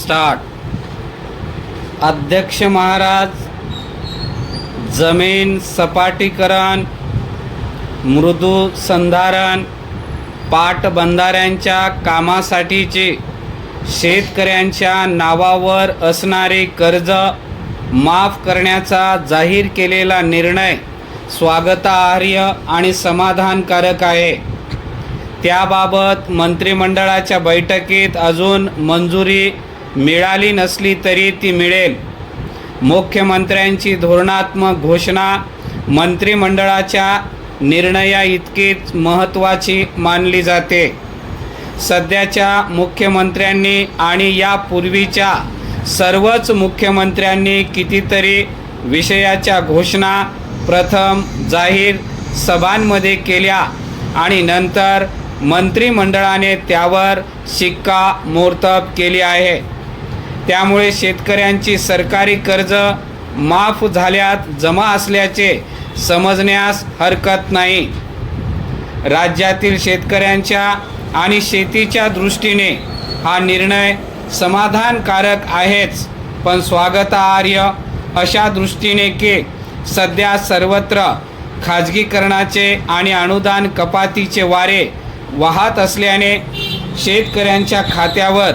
Start. अध्यक्ष महाराज, जमीन सपाटीकरण, मृदू संधारण, पाटबंधाऱ्यांच्या कामासाठीचे शेतकऱ्यांच्या नावावर असणारे कर्ज माफ करण्याचा जाहीर केलेला निर्णय स्वागतार्ह आणि समाधानकारक आहे. त्याबाबत मंत्रिमंडळाच्या बैठकीत अजून मंजुरी मिळाली नसली तरी ती मिळेल. मुख्यमंत्र्यांची धोरणात्मक घोषणा मंत्रिमंडळाच्या निर्णयाइतकीच महत्त्वाची मानली जाते. सध्याच्या मुख्यमंत्र्यांनी आणि यापूर्वीच्या सर्वच मुख्यमंत्र्यांनी कितीतरी विषयाच्या घोषणा प्रथम जाहीर सभांमध्ये केल्या आणि नंतर मंत्रिमंडळाने त्यावर शिक्कामोर्तब केली आहे. त्यामुळे शेतकऱ्यांची सरकारी कर्ज माफ झाल्यात जमा असल्याचे समजण्यास हरकत नाही. राज्यातील शेतकऱ्यांच्या आणि शेतीच्या दृष्टीने हा निर्णय समाधानकारक आहेच, पण स्वागतार्ह अशा दृष्टीने की सध्या सर्वत्र खाजगीकरणाचे आणि अनुदान कपातीचे वारे वाहत असल्याने शेतकऱ्यांच्या खात्यावर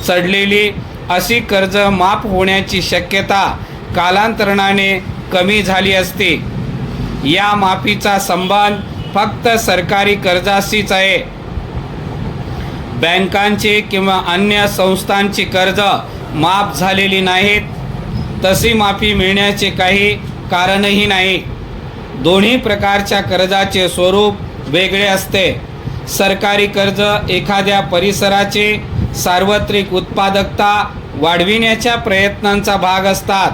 चढलेली अशी कर्ज माफ होण्याची शक्यता कालांतराने कमी झाली असती. या माफीचा संबंध फक्त सरकारी कर्जाशीच आहे. बँकांची किंवा अन्य संस्थांची कर्ज माफ झालेली नाहीत. तशी माफी मिळण्याचे काही कारणही नाही. दोन्ही प्रकारच्या कर्जाचे स्वरूप वेगळे असते. सरकारी कर्ज एखाद्या परिसराची सार्वत्रिक उत्पादकता वाढविण्याच्या प्रयत्नांचा भाग असतात,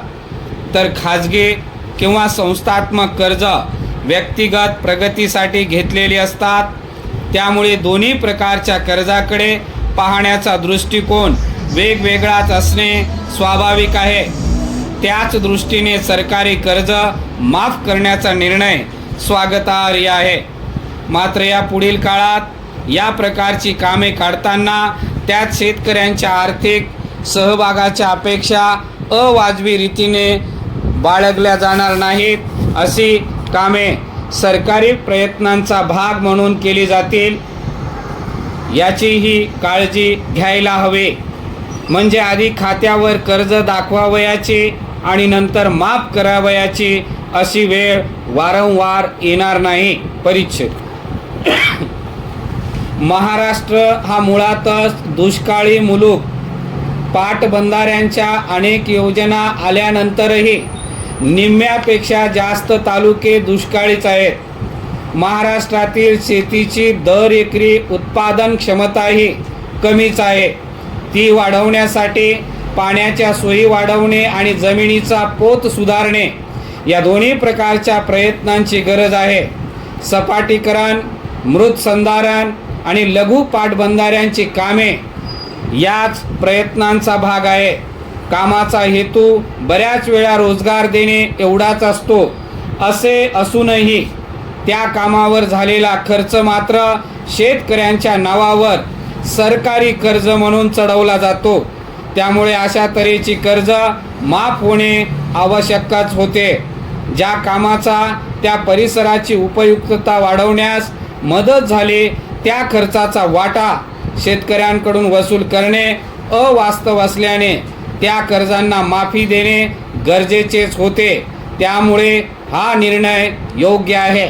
तर खाजगी किंवा संस्थात्मक कर्ज व्यक्तिगत प्रगतीसाठी घेतलेली असतात. त्यामुळे दोन्ही प्रकारच्या कर्जाकडे पाहण्याचा दृष्टिकोन वेगवेगळाच असणे स्वाभाविक आहे. त्याच दृष्टीने सरकारी कर्ज माफ करण्याचा निर्णय स्वागतार्ह आहे. मात्र या पुढील काळात या प्रकारची कामे काढताना त्यात शेतकऱ्यांच्या आर्थिक सहभागाच्या अपेक्षा अवाजवी रीतीने बाळगल्या जाणार नाहीत. अशी कामे सरकारी प्रयत्नांचा भाग म्हणून केली जातील याचीही काळजी घ्यायला हवी. म्हणजे आधी खात्यावर कर्ज दाखवावयाची आणि नंतर माफ करावयाची अशी वेळ वारंवार येणार नाही. परिच्छेद महाराष्ट्र हा मुळातच दुष्काळी मुलूक. पाटबंधाऱ्यांच्या अनेक योजना आल्यानंतरही निम्म्यापेक्षा जास्त तालुके दुष्काळीच आहेत. महाराष्ट्रातील शेतीची दर एकरी उत्पादन क्षमताही कमीच आहे. ती वाढवण्यासाठी पाण्याच्या सोयी वाढवणे आणि जमिनीचा पोत सुधारणे या दोन्ही प्रकारच्या प्रयत्नांची गरज आहे. सपाटीकरण, मृद संधारण आणि लघु पाटबंधाऱ्यांची कामे याच प्रयत्नांचा भाग आहे. कामाचा हेतू बऱ्याच वेळा रोजगार देणे एवढाच असतो. असे असूनही त्या कामावर झालेला खर्च मात्र शेतकऱ्यांच्या नावावर सरकारी कर्ज म्हणून चढवला जातो. त्यामुळे अशा तऱ्हेची कर्ज माफ होणे आवश्यकच होते. ज्या कामाचा त्या परिसराची उपयुक्तता वाढवण्यास मदत झाली त्या खर्चाचा वाटा शेतकऱ्यांकडून वसूल करणे अवास्तव असल्याने त्या कर्जांना माफी देणे गरजेचेच होते. त्यामुळे हा निर्णय योग्य आहे.